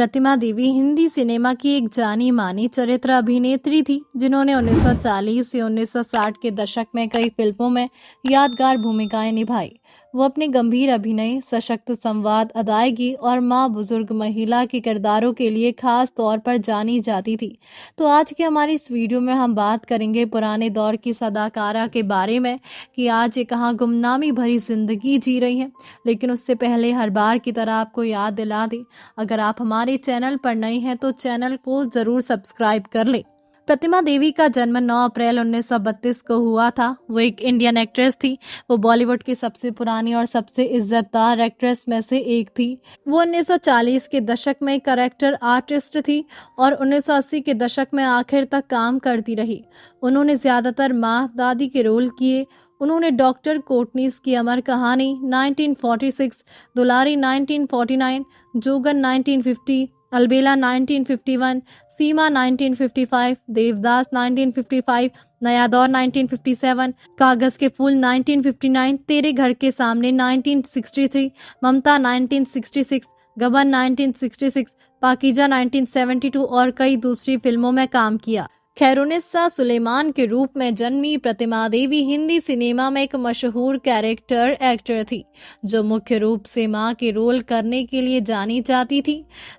प्रतिमा देवी Hindi cinema की एक जानी मानी चरित्र अभिनेत्री थी, जिन्होंने 1940 से 1960 के दशक में कई फिल्मों में यादगार भूमिकाएं निभाई। वो अपने गंभीर अभिनय, सशक्त संवाद, अदायगी और माँ बुजुर्ग महिला के किरदारों के लिए खास तौर पर जानी जाती थी। तो आज की हमारी इस वीडियो में हम बात करेंगे पुराने दौर की अदाकारा के बारे में कि आज ये कहाँ गुमनामी भरी जिंदगी जी रही हैं। लेकिन उससे पहले हर बार की तरह आपको याद दिला दें, अगर आप हमारे चैनल पर नए हैं तो चैनल को जरूर सब्सक्राइब कर लें। प्रतिमा देवी का जन्म 9 अप्रैल 1932 को हुआ था। वो एक इंडियन एक्ट्रेस थी। वो बॉलीवुड की सबसे पुरानी और सबसे इज्जतदार एक्ट्रेस में से एक थी। वो 1940 के दशक में कैरेक्टर आर्टिस्ट थी और 1980 के दशक में आखिर तक काम करती रही। उन्होंने ज्यादातर माँ दादी के रोल किए। उन्होंने डॉक्टर कोटनीस की अमर कहानी 1946, दुलारी 1949, जोगन 1950, अलबेला 1951, सीमा 1955, देवदास 1955, नया दौर 1957, कागज के फूल 1959, तेरे घर के सामने 1963, ममता 1966, गबन 1966, पाकीजा 1972 और कई दूसरी फिल्मों में काम किया। खैरुनिस्सा सुलेमान के रूप में जन्मी प्रतिमा देवी हिंदी सिनेमा में एक मशहूर कैरेक्टर एक्टर थी, जो मुख्य रूप से मां के रोल करने के लिए जानी जाती थी।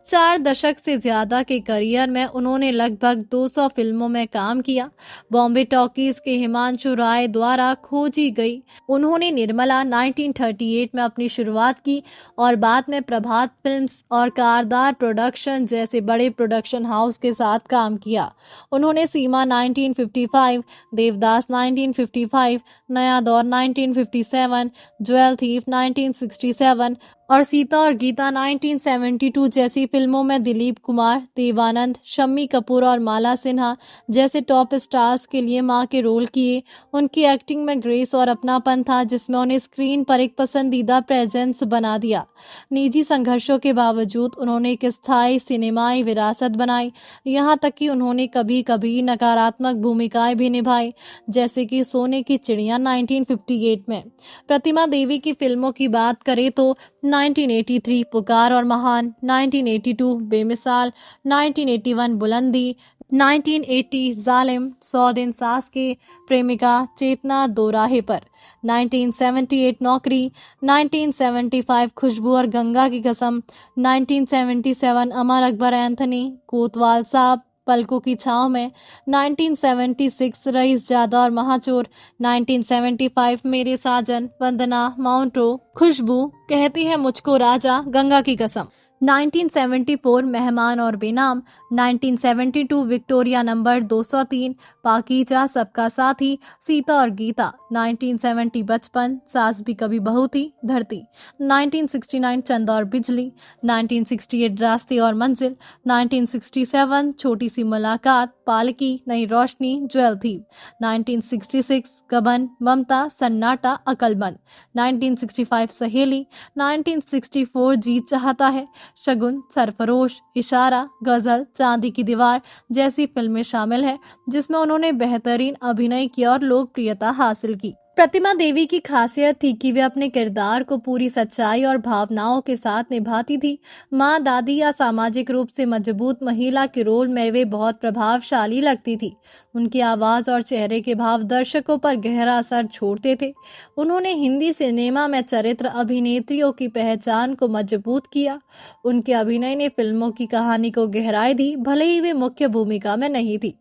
4 दशक से ज्यादा के करियर में उन्होंने लगभग 200 फिल्मों में काम किया। बॉम्बे टॉकीज के हिमांशु राय द्वारा खोजी गई उन्होंने निर्मला 1938 में अपनी शुरुआत की और बाद में प्रभात फिल्म्स और कारदार प्रोडक्शन जैसे बड़े प्रोडक्शन हाउस के साथ काम किया। उन्होंने सीमा 1955, देवदास 1955, नया दौर 1957, ज्वेल थीफ 1967 और सीता और गीता 1972 जैसी फिल्मों में दिलीप कुमार, देवानंद, शम्मी कपूर और माला सिन्हा जैसे टॉप स्टार्स के लिए मां के रोल किए। उनकी एक्टिंग में ग्रेस और अपनापन था, जिसमें उन्हें स्क्रीन पर एक पसंदीदा प्रेजेंस बना दिया। निजी संघर्षों के बावजूद उन्होंने एक स्थायी सिनेमाई विरासत बनाई। यहाँ तक कि उन्होंने कभी कभी नकारात्मक भूमिकाएं भी निभाई, जैसे कि सोने की चिड़िया 1958 में। प्रतिमा देवी की फिल्मों की बात करें तो 1983 पुकार और महान, 1982 बेमिसाल, 1981 बुलंदी, 1980 जालिम, 100 दिन सास के प्रेमिका, चेतना दो राहे पर, 1978 नौकरी, 1975 खुशबू और गंगा की कसम, 1977 अमर अकबर एंथनी, कोतवाल साहब, पलकों की छांव में, 1976 रईस जादा और महाचोर, 1975 मेरे साजन, वंदना, माउंटो, खुशबू, कहती है मुझको राजा, गंगा की कसम, 1974 मेहमान और बेनाम, 1972 विक्टोरिया नंबर 203, पाकीजा, सबका साथी, सीता और गीता, 1970 बचपन, सास भी कभी बहू थी, धरती, 1969 चंदा और बिजली, 1968 रास्ते और मंजिल, 1967 छोटी सी मुलाकात, पालकी, नई रोशनी, ज्वेल थी, 1966 गबन, ममता, सन्नाटा, अकलमंद, 1965 सहेली, 1964 जीत चाहता है, शगुन, सरफरोश, इशारा, गजल, चांदी की दीवार जैसी फिल्में शामिल हैं, जिसमें उन्होंने बेहतरीन अभिनय किया और लोकप्रियता हासिल की। प्रतिमा देवी की खासियत थी कि वे अपने किरदार को पूरी सच्चाई और भावनाओं के साथ निभाती थी। माँ, दादी या सामाजिक रूप से मजबूत महिला के रोल में वे बहुत प्रभावशाली लगती थी। उनकी आवाज़ और चेहरे के भाव दर्शकों पर गहरा असर छोड़ते थे। उन्होंने हिंदी सिनेमा में चरित्र अभिनेत्रियों की पहचान को मजबूत किया। उनके अभिनय ने फिल्मों की कहानी को गहराई दी, भले ही वे मुख्य भूमिका में नहीं थी।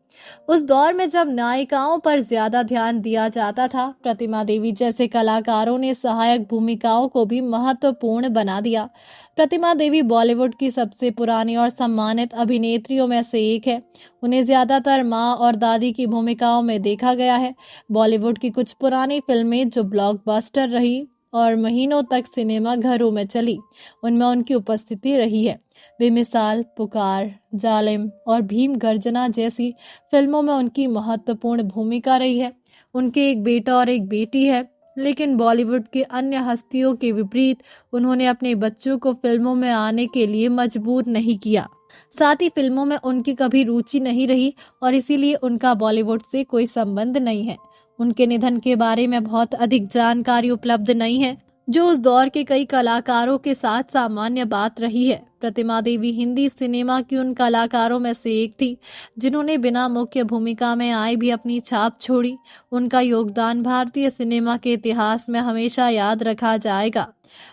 उस दौर में जब नायिकाओं पर ज्यादा ध्यान दिया जाता था, प्रतिमा देवी जैसे कलाकारों ने सहायक भूमिकाओं को भी महत्वपूर्ण बना दिया। प्रतिमा देवी बॉलीवुड की सबसे पुरानी और सम्मानित अभिनेत्रियों में से एक है। उन्हें ज्यादातर माँ और दादी की भूमिकाओं में देखा गया है। बॉलीवुड की कुछ पुरानी फिल्में जो ब्लॉकबस्टर रही और महीनों तक सिनेमा घरों में चली, उनमें उनकी उपस्थिति रही है। बेमिसाल, पुकार, जालिम और भीम गर्जना जैसी फिल्मों में उनकी महत्वपूर्ण भूमिका रही है। उनके एक बेटा और एक बेटी है, लेकिन बॉलीवुड के अन्य हस्तियों के विपरीत उन्होंने अपने बच्चों को फिल्मों में आने के लिए मजबूर नहीं किया। साथ ही फिल्मों में उनकी कभी रुचि नहीं रही और इसीलिए उनका बॉलीवुड से कोई संबंध नहीं है। उनके निधन के बारे में बहुत अधिक जानकारी उपलब्ध नहीं है। जो उस दौर के कई कलाकारों के साथ सामान्य बात रही है। प्रतिमा देवी हिंदी सिनेमा की उन कलाकारों में से एक थी जिन्होंने बिना मुख्य भूमिका में आए भी अपनी छाप छोड़ी। उनका योगदान भारतीय सिनेमा के इतिहास में हमेशा याद रखा जाएगा।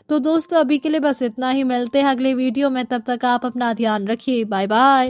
तो दोस्तों, अभी के लिए बस इतना ही। मिलते हैं अगले वीडियो में, तब तक आप अपना ध्यान रखिए। Bye bye.